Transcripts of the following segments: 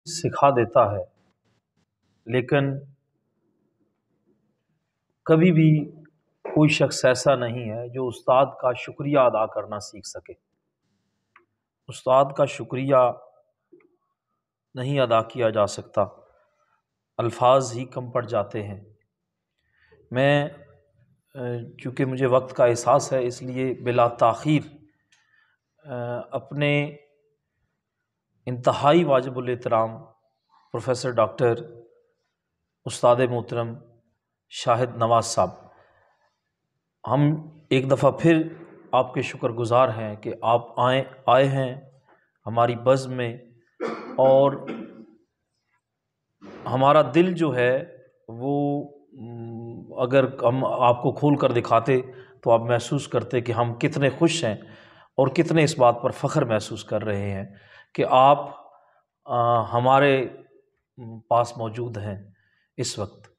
सिखा देता है, लेकिन कभी भी कोई शख्स ऐसा नहीं है जो उस्ताद का शुक्रिया अदा करना सीख सके। उस्ताद का शुक्रिया नहीं अदा किया जा सकता, अल्फाज ही कम पड़ जाते हैं। मैं चूँकि मुझे वक्त का एहसास है, इसलिए बिला ताख़ीर अपने इंतहाई वाजिबुल एहतराम प्रोफेसर डॉक्टर उस्ताद मोहतरम शाहिद नवाज़ साहब, हम एक दफ़ा फिर आपके शुक्रगुज़ार हैं कि आप आए हैं हमारी बज़्म में, और हमारा दिल जो है वो अगर हम आपको खोल कर दिखाते तो आप महसूस करते कि हम कितने खुश हैं और कितने इस बात पर फ़ख्र महसूस कर रहे हैं कि आप हमारे पास मौजूद हैं इस वक्त।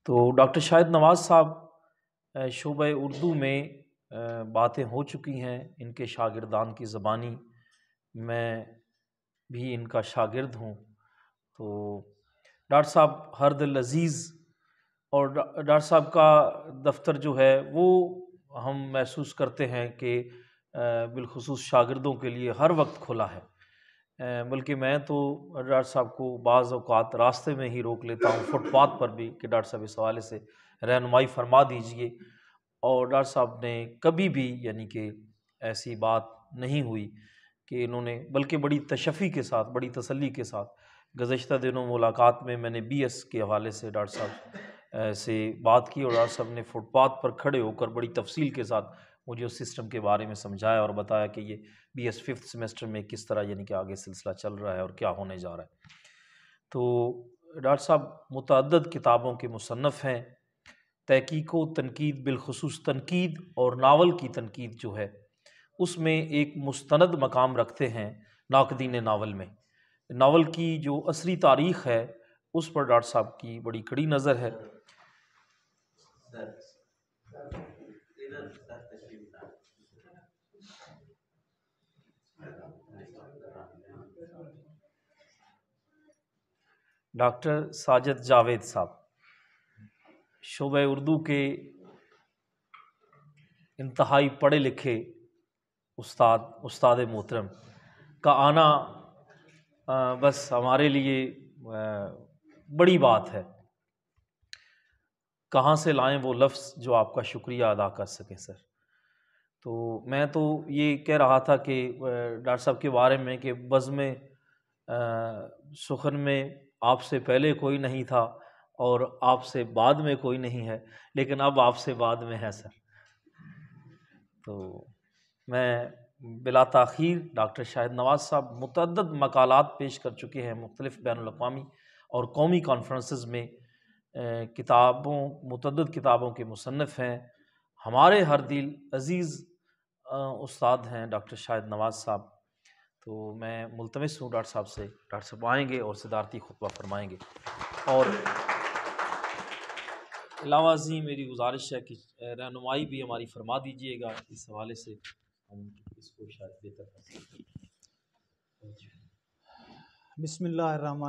तो डॉक्टर शाहिद नवाज़ साहब शोबे उर्दू में बातें हो चुकी हैं, इनके शागिर्दान की ज़बानी, मैं भी इनका शागिर्द हूँ। तो डॉक्टर साहब हर दिल अज़ीज़, और डॉक्टर साहब का दफ्तर जो है वो हम महसूस करते हैं कि बिलखुसूस शागिर्दों के लिए हर वक्त खुला है। बल्कि मैं तो डॉक्टर साहब को बाज़ औक़ात रास्ते में ही रोक लेता हूँ, फुटपाथ पर भी, कि डॉक्टर साहब इस हवाले से रहनुमाई फरमा दीजिए। और डॉक्टर साहब ने कभी भी यानी कि ऐसी बात नहीं हुई कि इन्होंने, बल्कि बड़ी तशफ़ी के साथ, बड़ी तसल्ली के साथ, गुज़श्ता दिनों मुलाकात में मैंने BS के हवाले से डॉक्टर साहब से बात की, और डॉक्टर साहब ने फुटपाथ पर खड़े होकर बड़ी तफसील के साथ मुझे उस सिस्टम के बारे में समझाया और बताया कि ये BS 5th सेमेस्टर में किस तरह यानी कि आगे सिलसिला चल रहा है और क्या होने जा रहा है। तो डॉक्टर साहब मुतअद्दिद किताबों के मुसन्नफ़ हैं। तहकीक व तनकीद, बिलखुसूस तनकीद और नावल की तनकीद जो है उसमें एक मुस्तनद मकाम रखते हैं नाक़दीन नावल में। नावल की जो असली तारीख़ है उस पर डॉक्टर साहब की बड़ी कड़ी नज़र है। डॉक्टर साजिद जावेद साहब शोबे उर्दू के इंतहाई पढ़े लिखे उस्ताद मोहतरम का आना बस हमारे लिए बड़ी बात है। कहाँ से लाएं वो लफ्ज़ जो आपका शुक्रिया अदा कर सकें सर। तो मैं तो ये कह रहा था कि डॉक्टर साहब के बारे में कि बज़्म सुखन में आपसे पहले कोई नहीं था और आपसे बाद में कोई नहीं है, लेकिन अब आपसे बाद में है सर। तो मैं बिला ताख़ीर डॉक्टर शाहिद नवाज़ साहब मुतअद्दिद मकालात पेश कर चुके हैं मुख्तलिफ़ बैनुल अक़वामी और कौमी कॉन्फ्रेंसेस में। मुतअद्दिद किताबों के मुसन्निफ़ हैं। हमारे हर दिल अज़ीज़ उस्ताद हैं डॉक्टर शाहिद नवाज़ साहब। तो मैं मुल्तमिस हूँ डॉक्टर साहब से, डॉक्टर साहब आएँगे और सदारती खुतबा फरमाएँगे। और अलावा जी मेरी गुजारिश है कि रहनुमाई भी हमारी फरमा दीजिएगा, इस हवाले से हम इसको शायद बेहतर कर सकें। बिस्मिल्लाहिर्रहमान